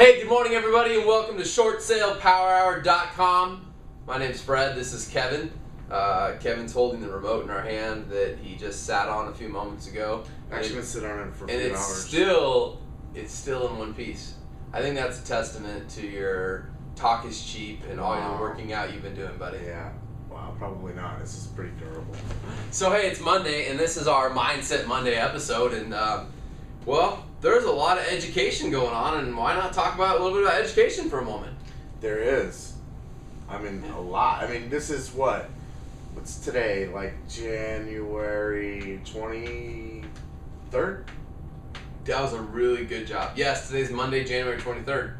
Hey, good morning everybody and welcome to ShortSalePowerHour.com. My name's Fred, this is Kevin. Kevin's holding the remote in our hand that he just sat on a few moments ago. I've actually been sitting on it for a few hours. And it's still in one piece. I think that's a testament to your talk is cheap and all your working out you've been doing, buddy. Yeah. Wow, probably not. This is pretty durable. So hey, it's Monday and this is our Mindset Monday episode, and well, there's a lot of education going on, and why not talk about a little bit about education for a moment? There is. I mean, a lot. I mean, this is what's today, like January 23rd? That was a really good job. Yes, today's Monday, January 23rd.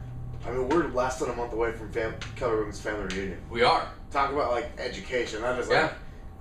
I mean, we're less than a month away from Keller Williams family reunion. We are. Talk about, like, education. That is, like,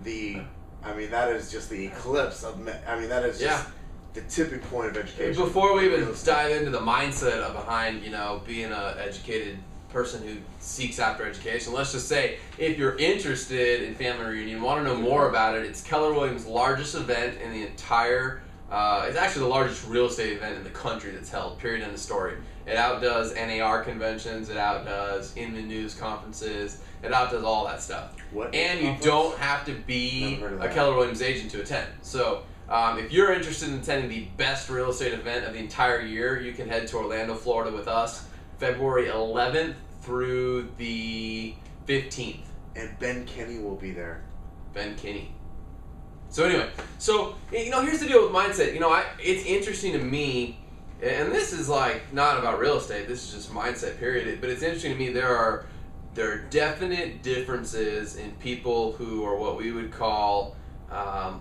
that is just the eclipse of, that is just the tipping point of education. Before we even dive into the mindset behind, being an educated person who seeks after education, let's just say if you're interested in family reunion, want to know more about it, it's Keller Williams' largest event in the entire, it's actually the largest real estate event in the country that's held, period, end of story. It outdoes NAR conventions, it outdoes in the news conferences, it outdoes all that stuff. And you don't have to be a Keller Williams agent to attend. So if you're interested in attending the best real estate event of the entire year, you can head to Orlando, Florida with us, February 11th through the 15th. And Ben Kinney will be there. Ben Kinney. So anyway, here's the deal with mindset. It's interesting to me, and this is like not about real estate, this is just mindset, period, but it's interesting to me there are definite differences in people who are what we would call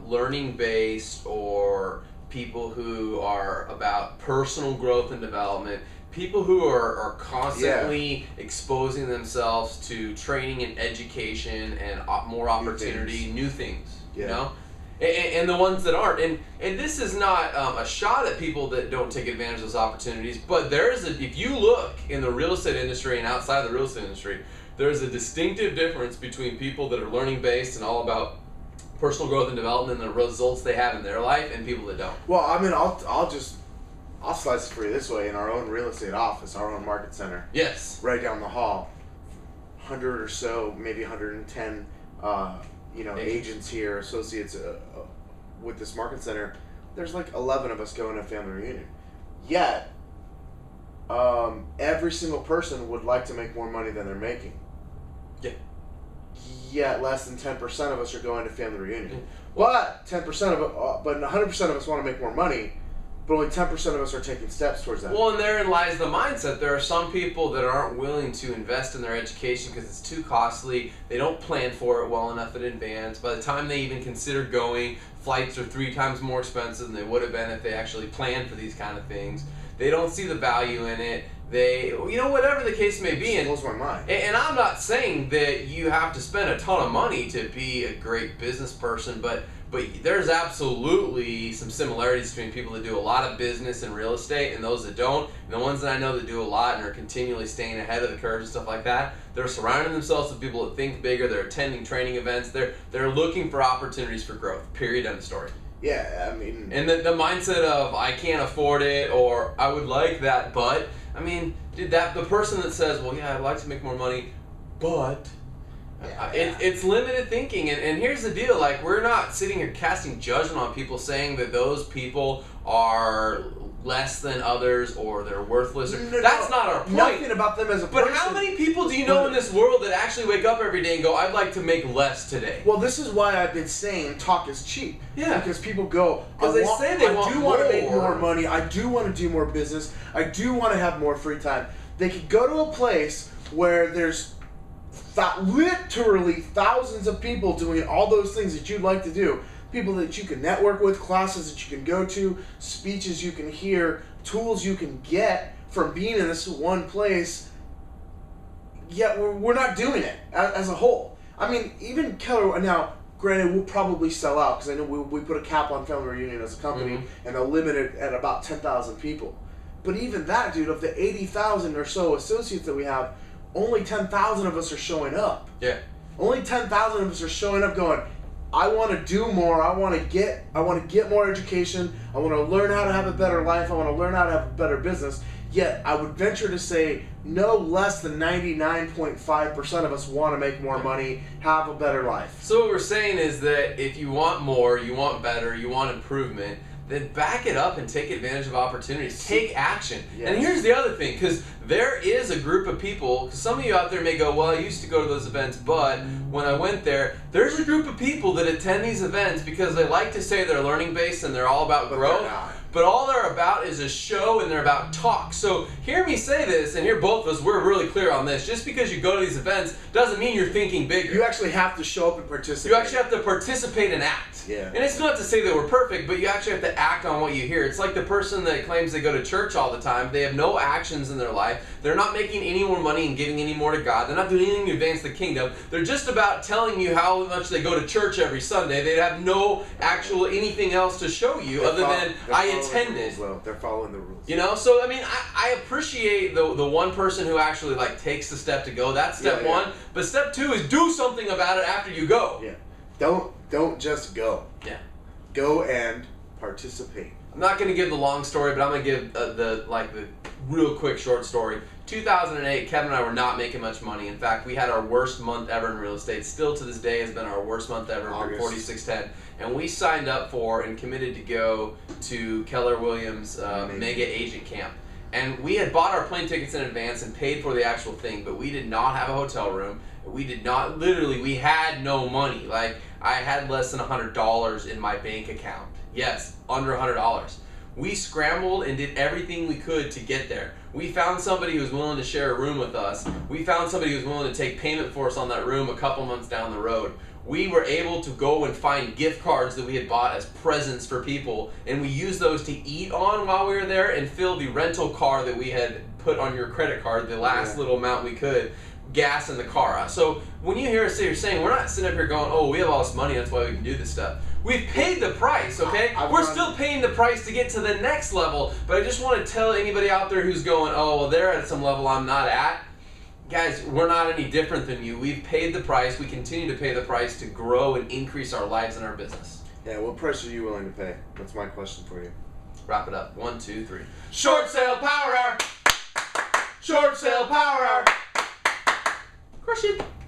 learning-based, or people who are about personal growth and development, people who are constantly exposing themselves to training and education and more opportunity, new things, and the ones that aren't. And this is not a shot at people that don't take advantage of those opportunities, but if you look in the real estate industry and outside of the real estate industry, there's a distinctive difference between people that are learning-based and all about personal growth and development and the results they have in their life, and people that don't. Well, I mean, I'll slice it for you this way. In our own real estate office, our own market center. Yes. Right down the hall, 100 or so, maybe 110, agents here, associates with this market center. There's like 11 of us going to family reunion. Yet, every single person would like to make more money than they're making. Yeah. Yet less than 10% of us are going to family reunion. But 100% of us want to make more money, but only 10% of us are taking steps towards that. Well, and therein lies the mindset. There are some people that aren't willing to invest in their education because it's too costly. They don't plan for it well enough in advance. By the time they even consider going, flights are 3 times more expensive than they would have been if they actually planned for these kind of things. They don't see the value in it. Whatever the case may be. It blows my mind. And I'm not saying that you have to spend a ton of money to be a great business person, but there's absolutely some similarities between people that do a lot of business in real estate and those that don't. And the ones that I know that do a lot and are continually staying ahead of the curve and stuff like that, they're surrounding themselves with people that think bigger, they're attending training events, they're looking for opportunities for growth, period, end of story. Yeah, I mean... And the mindset of, I can't afford it, or I would like that, but... I mean, the person that says, well, yeah, I'd like to make more money, but... It's limited thinking, and here's the deal, like, we're not sitting here casting judgment on people saying that those people are less than others or they're worthless. That's not our point. Nothing about them as a person. But how many people do you know in this world that actually wake up every day and go, I'd like to make less today? Well, this is why I've been saying talk is cheap. Yeah. Because people go, I do want to make more money, I do want to do more business, I do want to have more free time. They could go to a place where there's literally thousands of people doing all those things that you'd like to do. People that you can network with, classes that you can go to, speeches you can hear, tools you can get from being in this one place. Yet we're not doing it as a whole. I mean, even Keller, now, granted, we'll probably sell out because I know we put a cap on family reunion as a company, and they'll limit it at about 10,000 people. But even that, dude, of the 80,000 or so associates that we have, only 10,000 of us are showing up. Yeah. Only 10,000 of us are showing up going, I want to do more. I want to get more education. I want to learn how to have a better life. I want to learn how to have a better business. Yet I would venture to say no less than 99.5% of us want to make more money, have a better life. So what we're saying is that if you want more, you want better, you want improvement, then back it up and take advantage of opportunities. Take action. Yes. And here's the other thing, because there is a group of people, because some of you out there may go, well, I used to go to those events, but when I went there, there's a group of people that attend these events because they like to say they're learning based and they're all about growth. But all they're about is a show and they're about talk. So hear me say this, and hear both of us, we're really clear on this. Just because you go to these events doesn't mean you're thinking bigger. You actually have to show up and participate. You actually have to participate and act. Yeah. And it's not to say that we're perfect, but you actually have to act on what you hear. It's like the person that claims they go to church all the time. They have no actions in their life. They're not making any more money and giving any more to God. They're not doing anything to advance the kingdom. They're just about telling you how much they go to church every Sunday. They have no actual anything else to show you other than I attended. They're following the rules. You know, so I mean, I appreciate the one person who actually like takes the step to go. That's step one. But step two is do something about it after you go. Yeah. Don't just go. Yeah. Go and participate. I'm not going to give the long story, but I'm going to give the real quick short story. 2008, Kevin and I were not making much money. In fact, we had our worst month ever in real estate. Still to this day has been our worst month ever for 4610. And we signed up for and committed to go to Keller Williams Mega Agent Camp. And we had bought our plane tickets in advance and paid for the actual thing, but we did not have a hotel room. We did not, literally, we had no money. Like, I had less than $100 in my bank account. Yes, under $100. We scrambled and did everything we could to get there. We found somebody who was willing to share a room with us. We found somebody who was willing to take payment for us on that room a couple months down the road. We were able to go and find gift cards that we had bought as presents for people, and we used those to eat on while we were there and fill the rental car that we had put on your credit card, the last little amount we could, gas in the car. So when you hear us say, you're saying, we're not sitting up here going, oh, we have all this money, that's why we can do this stuff. We've paid the price, okay? We're still paying the price to get to the next level, but I just want to tell anybody out there who's going, oh, well, they're at some level I'm not at. Guys, we're not any different than you. We've paid the price. We continue to pay the price to grow and increase our lives and our business. Yeah, what price are you willing to pay? That's my question for you. Wrap it up. 1, 2, 3. Short sale power hour! Short sale power hour! Crush it!